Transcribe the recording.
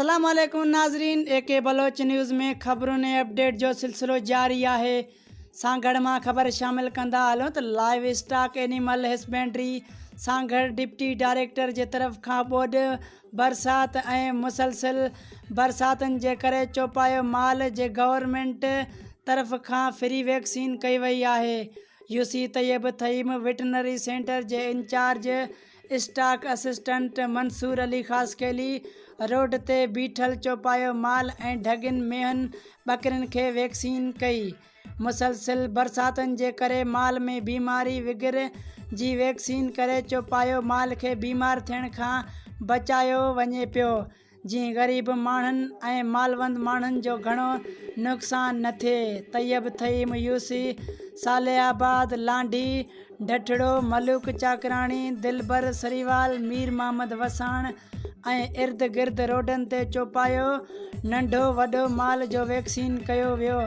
अस्सलाम वालेकुम नाज़रीन, एके बलोच न्यूज़ में ख़बरों ने अपडेट जो सिलसिलो जारी है। सांगड़ मां ख़बर शामिल कंदा हलो तो लाइव स्टॉक एनिमल हस्बेंड्री सांगड़ डिप्टी डायरेक्टर जे तरफ़ खां ॿोॾ बरसात ऐं मुसलसिल बरसातुनि जे करे चौपायो माल जे गवर्नमेंट तरफ़ खां फ्री वैक्सीन कई वई है। यूसी तैयब थईम वेटनरी सेंटर जे in-charge stock assistant Mansoor Ali Khaskheli road ते बीठल चौपायो माल ऐं ढगिन मेहन बकरिन खे वैक्सीन कई। मुसलसिल बरसातुनि जे करे माल में बीमारी विगिर जी वैक्सीन करे चौपायो माल खे बीमार थियण खां बचायो वञे पियो, जीअं ग़रीब माण्हुनि ऐं मालवंद माण्हुनि जो घणो नुक़सान न थिए। तैयब थईम यूसी सालेहाबाद लांडी ढठड़ो मलूक चाकराणी दिलबर सरीवाल मीर मोहम्मद वसाण ऐं इर्द गिर्द रोडनि ते चौपायो नंढो वॾो माल जो वैक्सीन कयो वियो।